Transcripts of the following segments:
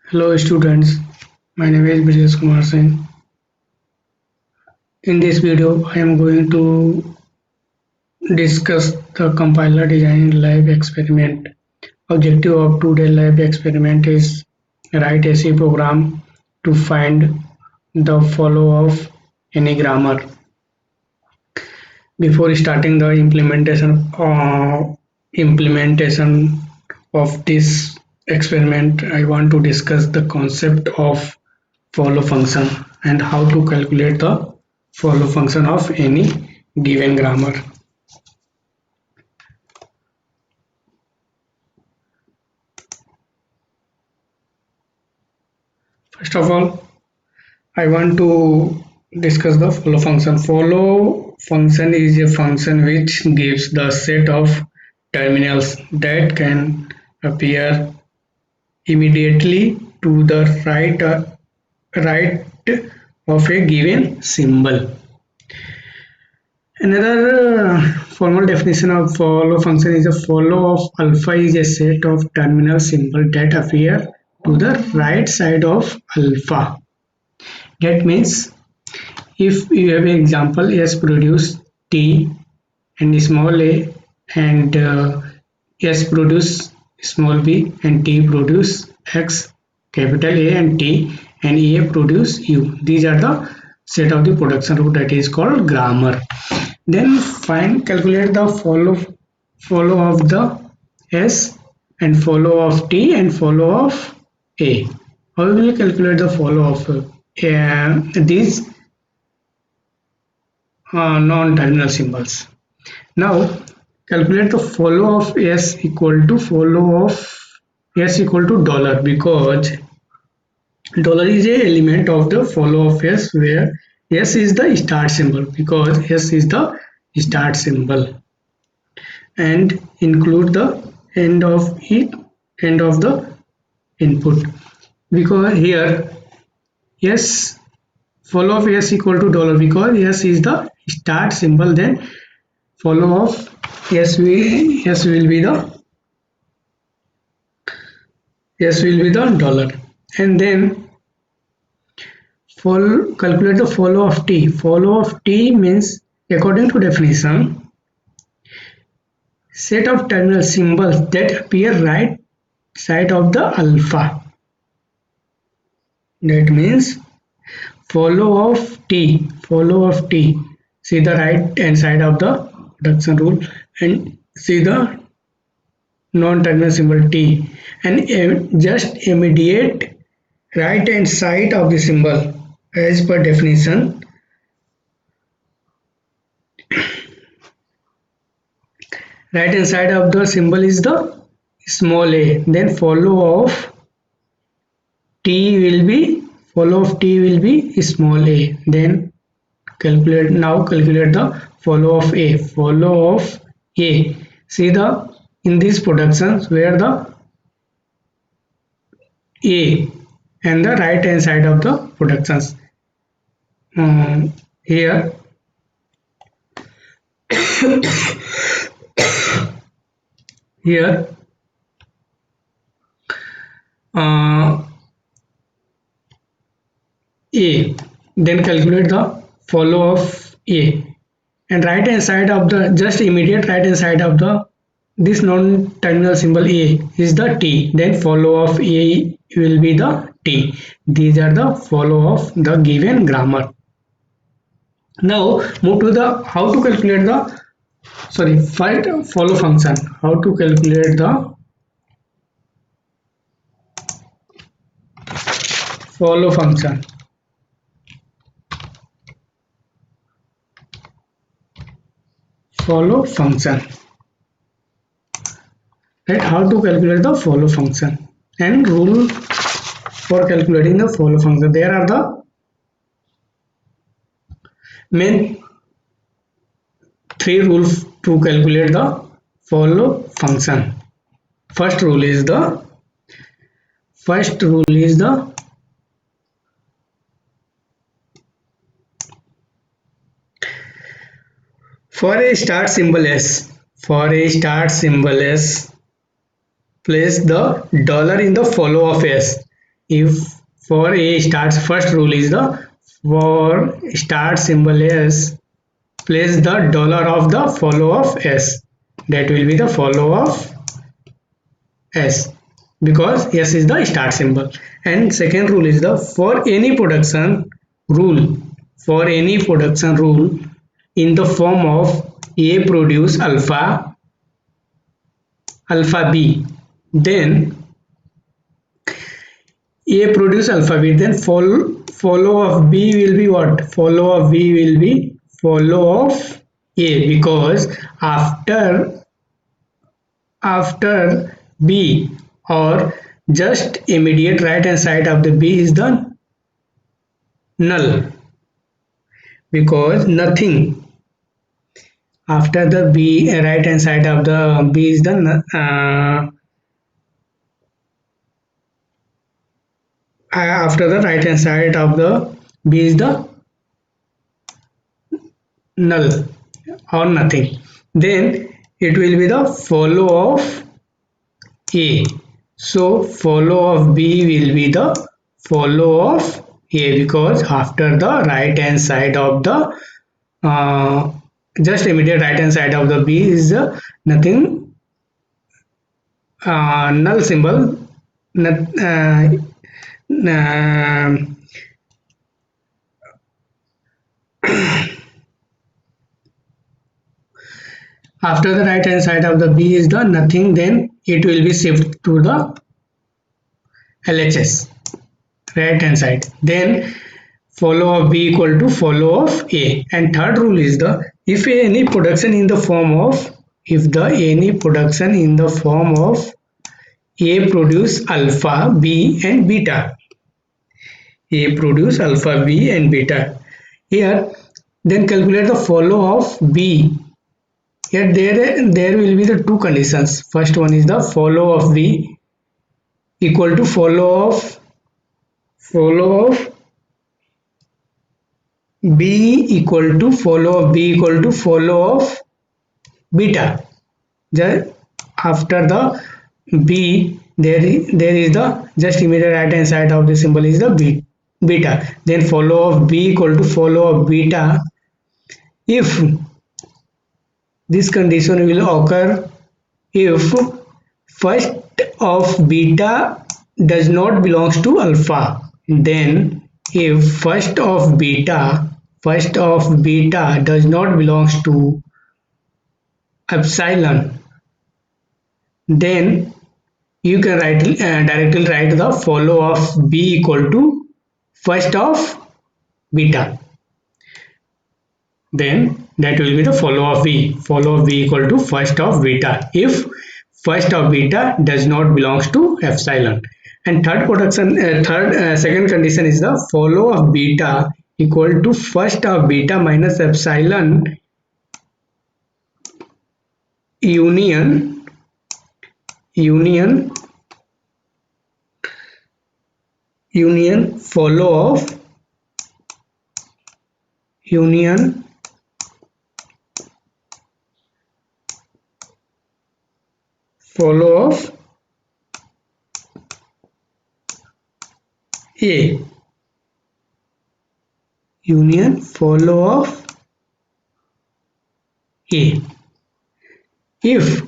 Hello students, my name is Brijesh Kumar Singh. In this video, I am going to discuss the compiler design lab experiment. Objective of today's lab experiment is write a C program to find the follow of any grammar. Before starting the implementation of this experiment, I want to discuss the concept of follow function and how to calculate the follow function of any given grammar. First of all, I want to discuss the follow function. Follow function is a function which gives the set of terminals that can appear immediately to the right of a given symbol. Another formal definition of follow function is a follow of alpha is a set of terminal symbols that appear to the right side of alpha. That means if you have an example S produce T and small a and S produce small b and T produce X, capital A and T, and A produce U. These are the set of the production rule that is called grammar. Then calculate the follow of the S and follow of T and follow of A. How will you calculate the follow of these non-terminal symbols? Now calculate the follow of S equal to follow of S equal to dollar, because dollar is a element of the follow of S where S is the start symbol, because S is the start symbol, and include the end of the input, because here S follow of S equal to dollar, because S is the start symbol, then follow of S will be the dollar. And then calculate the follow of T. Follow of T means, according to definition, set of terminal symbols that appear right side of the alpha. That means follow of T, see the right hand side of the production rule and see the non-terminal symbol T, and just immediate right hand side of the symbol as per definition. Right hand side of the symbol is the small a, then follow of T will be small a. Then calculate the follow of A. Follow of A. See the in these productions where the A and the right hand side of the productions. Here here A. Then calculate the follow of A, and right hand side of the just immediate right hand side of the this non-terminal symbol A is the T, then follow of A will be the T. These are the follow of the given grammar. Now move to the how to calculate the find follow function. How to calculate the follow function. Follow function. Right, how to calculate the follow function and rule for calculating the follow function. There are the main three rules to calculate the follow function. First rule is the for a start symbol S. Place the dollar in the follow of S. if for A starts, first rule is the for start symbol S, place the dollar of the follow of S. That will be the follow of S because S is the start symbol. And second rule is the rule for any production rule in the form of A produce alpha B, then A produce alpha B, then follow of B will be what? Follow of B will be follow of A because after B or just immediate right hand side of the B is the null because nothing after the B right hand side of the B is the after the right hand side of the B is the null or nothing, then it will be the follow of A. So follow of B will be the follow of A because after the right hand side of the just immediate right hand side of the B is the nothing null symbol not, uh, after the right hand side of the B is the nothing, then it will be shift to the LHS right hand side, then follow of B equal to follow of A. And third rule is the if any production in the form of A produce alpha B and beta, A produce alpha B and beta, here then calculate the follow of B. Here there will be the two conditions. First one is the follow of B equal to follow of B equal to follow of beta. Just after the B there is the just immediate right hand side of the symbol is the beta. Then follow of B equal to follow of beta if this condition will occur if first of beta does not belongs to alpha. Then if first of beta does not belongs to epsilon, then you can directly write the follow of B equal to first of beta. Then that will be the follow of B equal to first of beta if first of beta does not belongs to epsilon. And second condition is the follow of beta equal to first of beta minus epsilon union follow of A union follow of A. If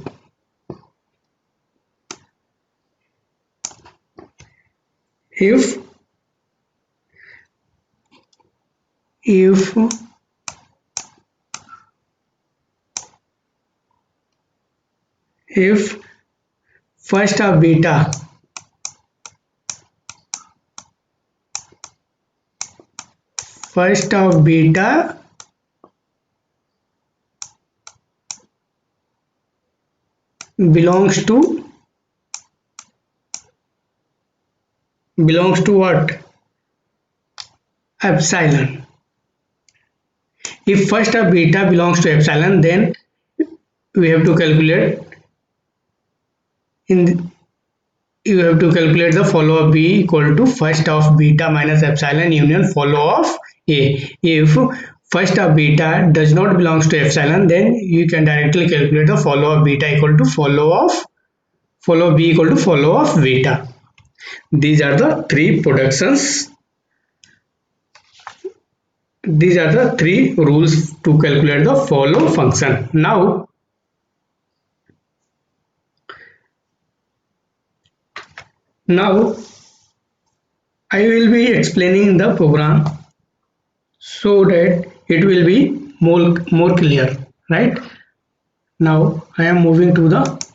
first of beta belongs to what? Epsilon. If first of beta belongs to epsilon, then we have to calculate the follow of B equal to first of beta minus epsilon union follow of A. If first of beta does not belongs to epsilon, then you can directly calculate the follow of beta equal to follow B equal to follow of beta. These are the three productions. These are the three rules to calculate the follow function. Now I will be explaining the program so that it will be more clear, right? Now I am moving to the